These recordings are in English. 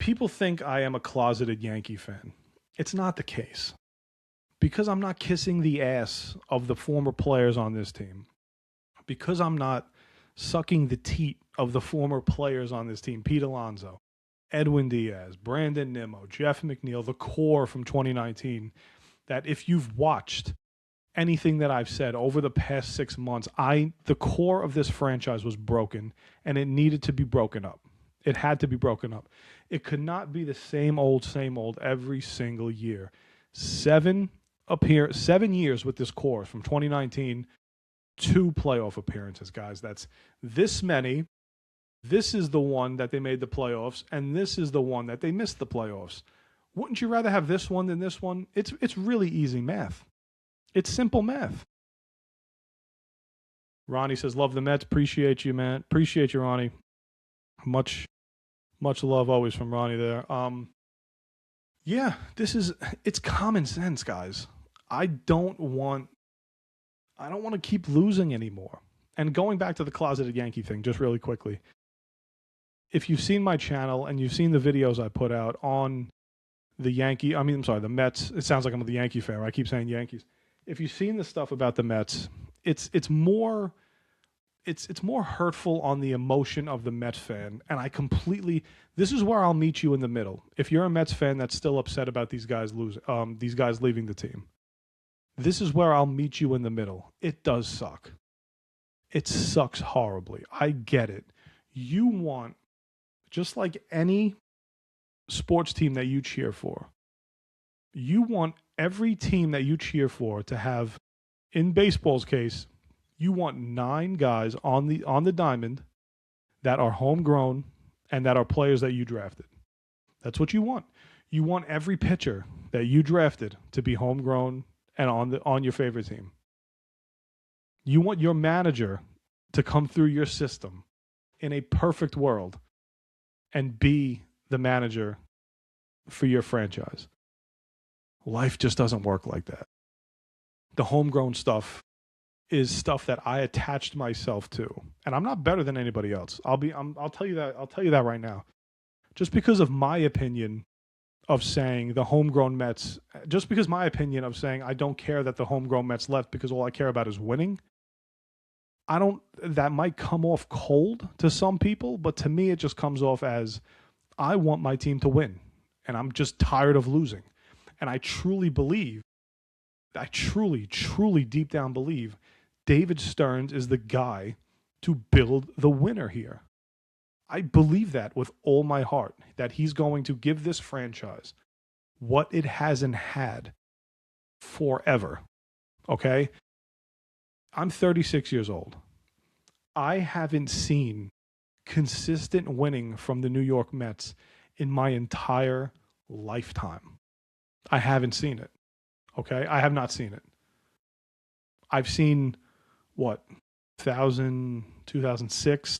people think I am a closeted Yankee fan. It's not the case. Because I'm not kissing the ass of the former players on this team. Because I'm not sucking the teat of the former players on this team. Pete Alonso, Edwin Díaz, Brandon Nimmo, Jeff McNeil, the core from 2019. That if you've watched anything that I've said over the past 6 months, the core of this franchise was broken, and it needed to be broken up. It had to be broken up. It could not be the same old every single year. 7 years with this core from 2019, 2 playoff appearances, guys. That's this many. This is the one that they made the playoffs, and this is the one that they missed the playoffs. Wouldn't you rather have this one than this one? It's really easy math. It's simple math. Ronnie says, love the Mets. Appreciate you, man. Appreciate you, Ronnie. Much love always from Ronnie there. Yeah, it's common sense, guys. I don't want to keep losing anymore. And going back to the closeted Yankee thing, just really quickly. If you've seen my channel and you've seen the videos I put out on the Mets. It sounds like I'm the Yankee fan. Right? I keep saying Yankees. If you've seen the stuff about the Mets, it's more hurtful on the emotion of the Mets fan. And this is where I'll meet you in the middle. If you're a Mets fan that's still upset about these guys leaving the team, this is where I'll meet you in the middle. It does suck. It sucks horribly. I get it. You want, just like any sports team that you cheer for, you want every team that you cheer for to have, in baseball's case, you want 9 guys on the diamond that are homegrown and that are players that you drafted. That's what you want. You want every pitcher that you drafted to be homegrown and on your favorite team. You want your manager to come through your system in a perfect world and be the manager for your franchise. Life just doesn't work like that. The homegrown stuff is stuff that I attached myself to, and I'm not better than anybody else. I'll tell you that. I'll tell you that right now. Just because of my opinion of saying the homegrown Mets, just because my opinion of saying I don't care that the homegrown Mets left because all I care about is winning. That might come off cold to some people, but to me it just comes off as I want my team to win, and I'm just tired of losing. And I truly deep down believe David Stearns is the guy to build the winner here. I believe that with all my heart, that he's going to give this franchise what it hasn't had forever. Okay? I'm 36 years old. I haven't seen consistent winning from the New York Mets in my entire lifetime. I haven't seen it. Okay? I have not seen it. I've seen, 2006,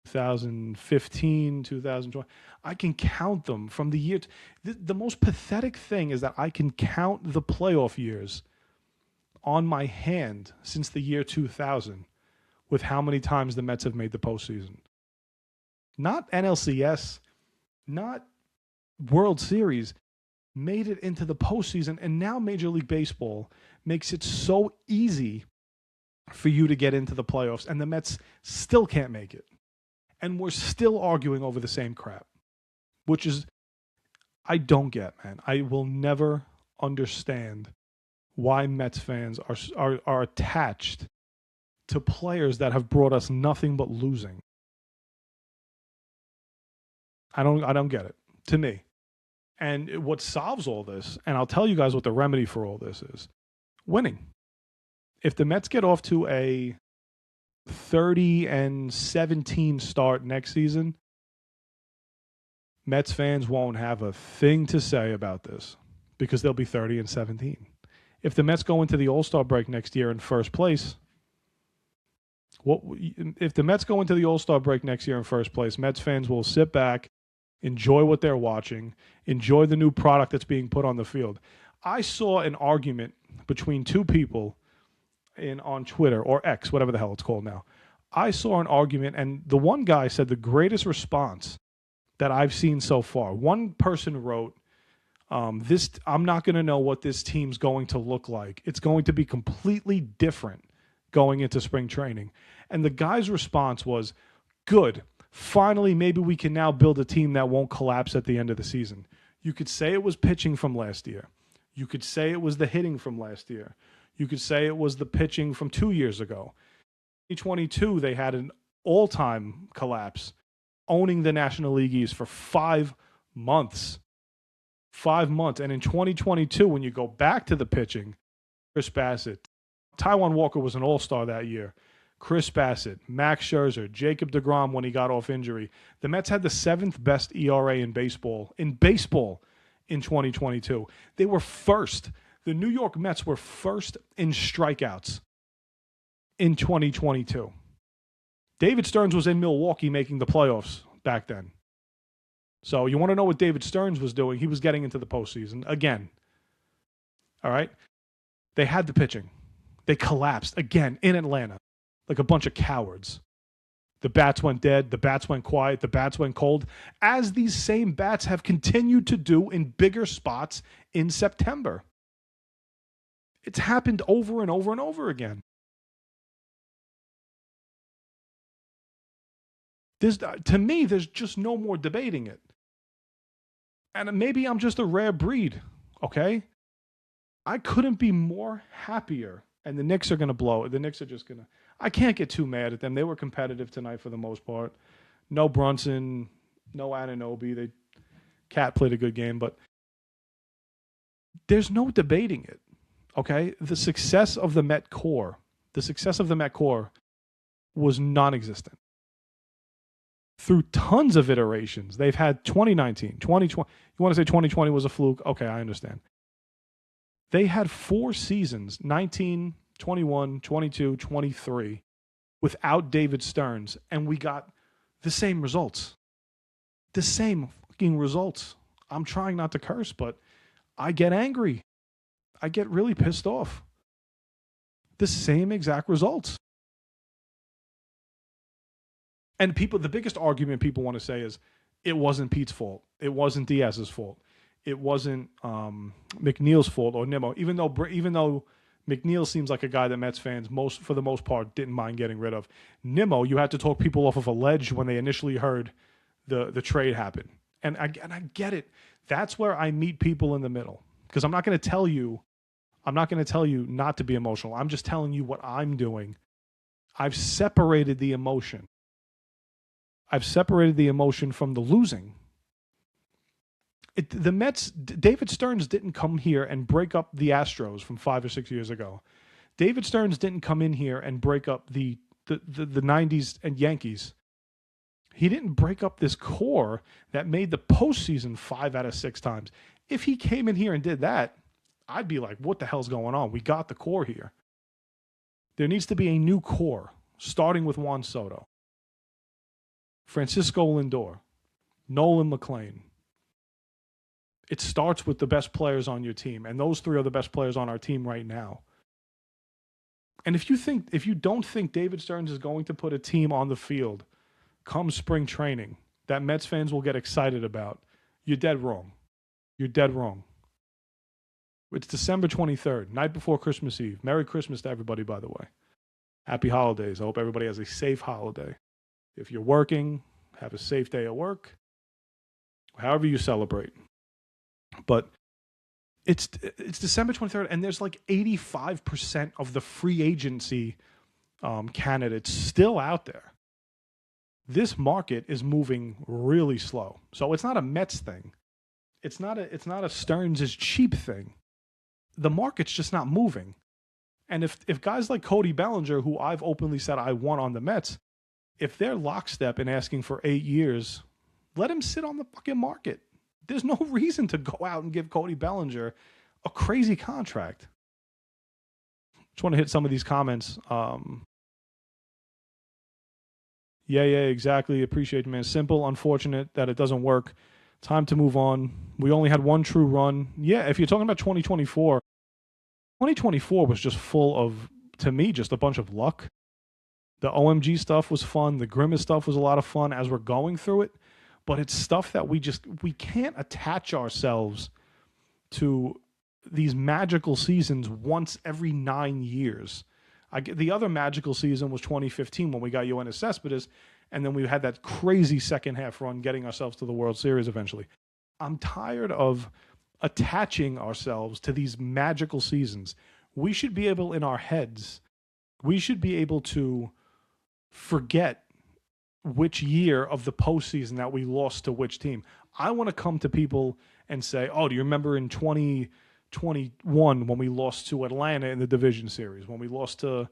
2015, 2020. I can count them from the year. The most pathetic thing is that I can count the playoff years on my hand since the year 2000 with how many times the Mets have made the postseason. Not NLCS, not World Series, made it into the postseason, and now Major League Baseball makes it so easy for you to get into the playoffs, and the Mets still can't make it. And we're still arguing over the same crap, which is, I don't get, man. I will never understand why Mets fans are attached to players that have brought us nothing but losing. I don't get it, to me. And what solves all this, and I'll tell you guys what the remedy for all this is, winning. If the Mets get off to a 30-17 start next season, Mets fans won't have a thing to say about this because they'll be 30-17. If the Mets go into the All-Star break next year in first place, if the Mets go into the All-Star break next year in first place, Mets fans will sit back, enjoy what they're watching, enjoy the new product that's being put on the field. I saw an argument between two people on Twitter, or X, whatever the hell it's called now. I saw an argument, and the one guy said the greatest response that I've seen so far. One person wrote, "This I'm not going to know what this team's going to look like. It's going to be completely different going into spring training." And the guy's response was, "Good. Finally, maybe we can now build a team that won't collapse at the end of the season." You could say it was pitching from last year. You could say it was the hitting from last year. You could say it was the pitching from 2 years ago. 2022, they had an all-time collapse, owning the National League East for 5 months. 5 months. And in 2022, when you go back to the pitching, Chris Bassett, Taijuan Walker was an all-star that year. Chris Bassett, Max Scherzer, Jacob deGrom when he got off injury. The Mets had the 7th best ERA in baseball in 2022. They were first. The New York Mets were first in strikeouts in 2022. David Stearns was in Milwaukee making the playoffs back then. So you want to know what David Stearns was doing? He was getting into the postseason again. All right? They had the pitching. They collapsed again in Atlanta like a bunch of cowards. The bats went dead. The bats went quiet. The bats went cold, as these same bats have continued to do in bigger spots in September. It's happened over and over and over again. To me, there's just no more debating it. And maybe I'm just a rare breed, okay? I couldn't be more happier. And the Knicks are going to blow it. The Knicks are just going to... I can't get too mad at them. They were competitive tonight for the most part. No Brunson, no Anunoby. Cat played a good game, but there's no debating it, okay? The success of the Met core was non-existent. Through tons of iterations, they've had 2019, 2020. You want to say 2020 was a fluke? Okay, I understand. They had 4 seasons, 19, 21, 22, 23, without David Stearns, and we got the same results. The same fucking results. I'm trying not to curse, but I get angry. I get really pissed off. The same exact results. And the biggest argument people want to say is, it wasn't Pete's fault. It wasn't Diaz's fault. It wasn't McNeil's fault or Nimmo. Even though McNeil seems like a guy that Mets fans, for the most part, didn't mind getting rid of. Nimmo, you had to talk people off of a ledge when they initially heard the trade happen. And I get it. That's where I meet people in the middle. Because I'm not going to tell you not to be emotional. I'm just telling you what I'm doing. I've separated the emotion. From the losing. The Mets, David Stearns didn't come here and break up the Astros from 5 or 6 years ago. David Stearns didn't come in here and break up the 90s and Yankees. He didn't break up this core that made the postseason 5 out of 6 times. If he came in here and did that, I'd be like, what the hell's going on? We got the core here. There needs to be a new core, starting with Juan Soto, Francisco Lindor, Nolan McLean. It starts with the best players on your team, and those 3 are the best players on our team right now. And if you don't think David Stearns is going to put a team on the field come spring training that Mets fans will get excited about, you're dead wrong. You're dead wrong. It's December 23rd, night before Christmas Eve. Merry Christmas to everybody, by the way. Happy holidays. I hope everybody has a safe holiday. If you're working, have a safe day at work. However you celebrate. But it's December 23rd, and there's like 85% of the free agency candidates still out there. This market is moving really slow. So it's not a Mets thing. It's not a Stearns is cheap thing. The market's just not moving. And if guys like Cody Bellinger, who I've openly said I want on the Mets, if they're lockstep in asking for 8 years, let him sit on the fucking market. There's no reason to go out and give Cody Bellinger a crazy contract. Just want to hit some of these comments. Yeah, exactly. Appreciate it, man. Simple, unfortunate that it doesn't work. Time to move on. We only had one true run. Yeah, if you're talking about 2024 was just full of, to me, just a bunch of luck. The OMG stuff was fun. The Grimace stuff was a lot of fun as we're going through it. but it's stuff that we can't attach ourselves to these magical seasons once every 9 years. The other magical season was 2015 when we got Yoenis Cespedes, and then we had that crazy second half run getting ourselves to the World Series eventually. I'm tired of attaching ourselves to these magical seasons. We should be able, in our heads, we should be able to forget which year of the postseason that we lost to which team. I want to come to people and say, oh, do you remember in 2021 when we lost to Atlanta in the division series, when we lost to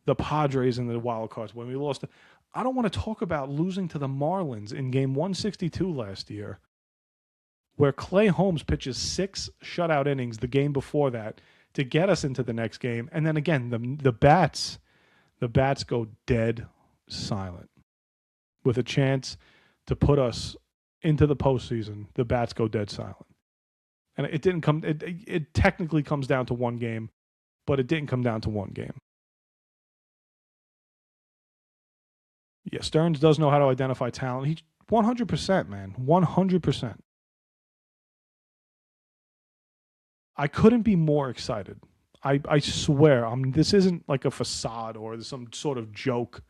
the Padres in the wild cards, when we lost to... I don't want to talk about losing to the Marlins in game 162 last year, where Clay Holmes pitches 6 shutout innings the game before that to get us into the next game. And then again, the bats go dead silent. With a chance to put us into the postseason, the bats go dead silent. And it didn't come, it technically comes down to one game, but it didn't come down to one game. Yeah, Stearns does know how to identify talent. He 100%, man. 100%. I couldn't be more excited. I swear, this isn't like a facade or some sort of joke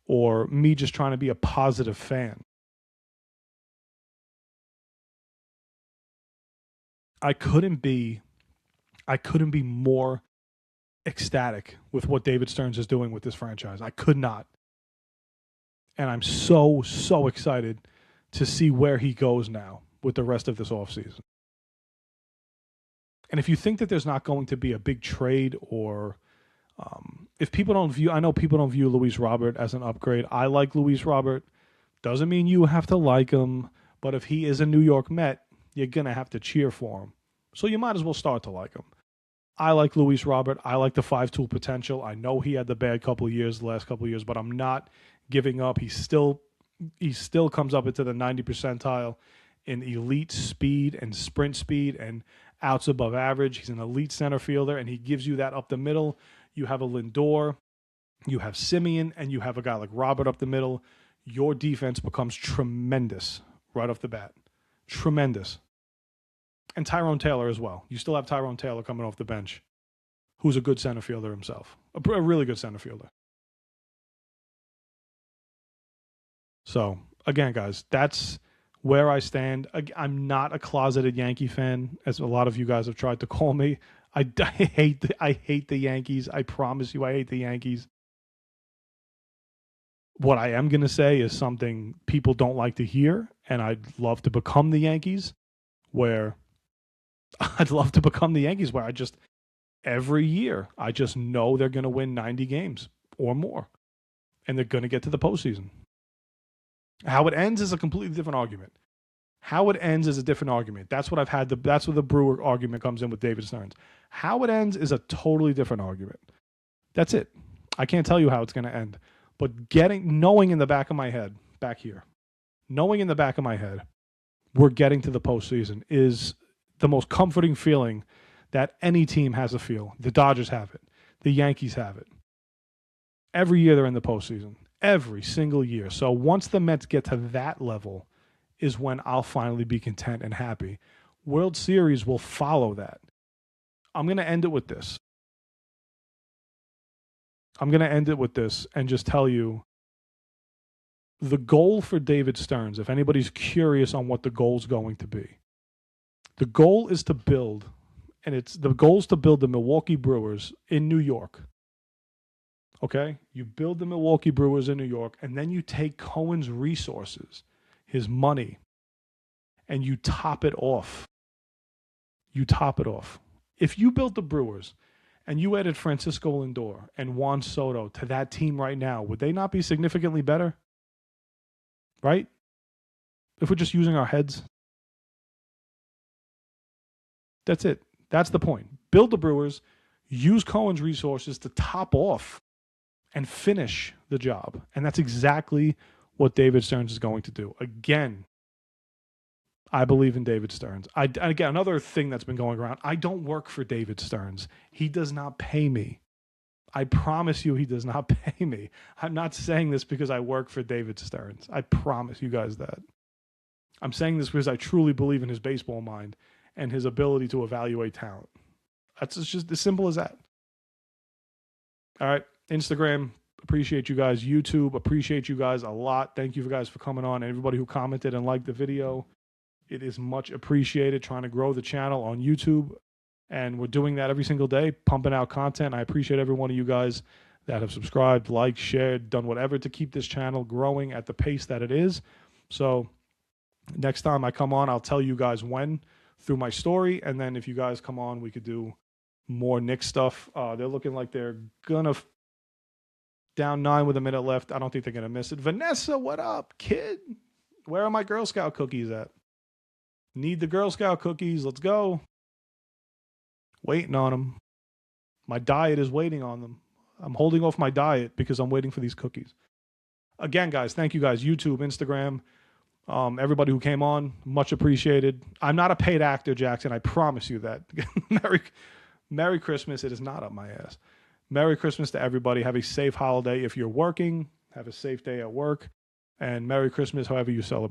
or me just trying to be a positive fan. I couldn't be more ecstatic with what David Stearns is doing with this franchise. I could not. And I'm so excited to see where he goes now with the rest of this offseason. And if you think that there's not going to be a big trade or if people don't view, I know people don't view Luis Robert as an upgrade. I like Luis Robert. Doesn't mean you have to like him. But if he is a New York Met, you're going to have to cheer for him. So you might as well start to like him. I like Luis Robert. I like the 5-tool potential. I know he had the bad couple of years, the last couple of years, but I'm not giving up. He still comes up into the 90 percentile in elite speed and sprint speed and outs above average. He's an elite center fielder, and he gives you that up the middle. You have a Lindor, you have Simeon, and you have a guy like Robert up the middle. Your defense becomes tremendous right off the bat. Tremendous. And Tyrone Taylor as well. You still have Tyrone Taylor coming off the bench, who's a good center fielder himself. A really good center fielder. So, again, guys, that's where I stand. I'm not a closeted Yankee fan, as a lot of you guys have tried to call me. I hate the Yankees. I promise you I hate the Yankees. What I am going to say is something people don't like to hear, and I'd love to become the Yankees, where every year, I just know they're going to win 90 games or more, and they're going to get to the postseason. How it ends is a completely different argument. How it ends is a different argument. That's what that's where the Brewer argument comes in with David Stearns. How it ends is a totally different argument. That's it. I can't tell you how it's going to end. But knowing in the back of my head, back here, knowing in the back of my head, we're getting to the postseason is the most comforting feeling that any team has to feel. The Dodgers have it. The Yankees have it. Every year they're in the postseason. Every single year. So once the Mets get to that level is when I'll finally be content and happy. World Series will follow that. I'm going to end it with this. And just tell you the goal for David Stearns, if anybody's curious on what the goal is going to be, the goal is to build, the Milwaukee Brewers in New York. Okay? You build the Milwaukee Brewers in New York, and then you take Cohen's resources, his money, and you top it off. If you built the Brewers and you added Francisco Lindor and Juan Soto to that team right now, would they not be significantly better? Right? If we're just using our heads. That's it. That's the point. Build the Brewers, use Cohen's resources to top off and finish the job. And that's exactly what David Stearns is going to do. Again, I believe in David Stearns. Again, another thing that's been going around, I don't work for David Stearns. He does not pay me. I promise you he does not pay me. I'm not saying this because I work for David Stearns. I promise you guys that. I'm saying this because I truly believe in his baseball mind and his ability to evaluate talent. That's just as simple as that. All right. Instagram, appreciate you guys. YouTube, appreciate you guys a lot. Thank you guys for coming on. And everybody who commented and liked the video, it is much appreciated. Trying to grow the channel on YouTube. And we're doing that every single day, pumping out content. I appreciate every one of you guys that have subscribed, liked, shared, done whatever to keep this channel growing at the pace that it is. So next time I come on, I'll tell you guys when through my story. And then if you guys come on, we could do more Knicks stuff. They're looking like they're going to down 9 with a minute left. I don't think they're going to miss it. Vanessa, what up, kid? Where are my Girl Scout cookies at? Need the Girl Scout cookies. Let's go. Waiting on them. My diet is waiting on them. I'm holding off my diet because I'm waiting for these cookies. Again, guys, thank you guys. YouTube, Instagram, everybody who came on, much appreciated. I'm not a paid actor, Jackson. I promise you that. Merry Christmas. It is not up my ass. Merry Christmas to everybody. Have a safe holiday. If you're working, have a safe day at work. And Merry Christmas, however you celebrate.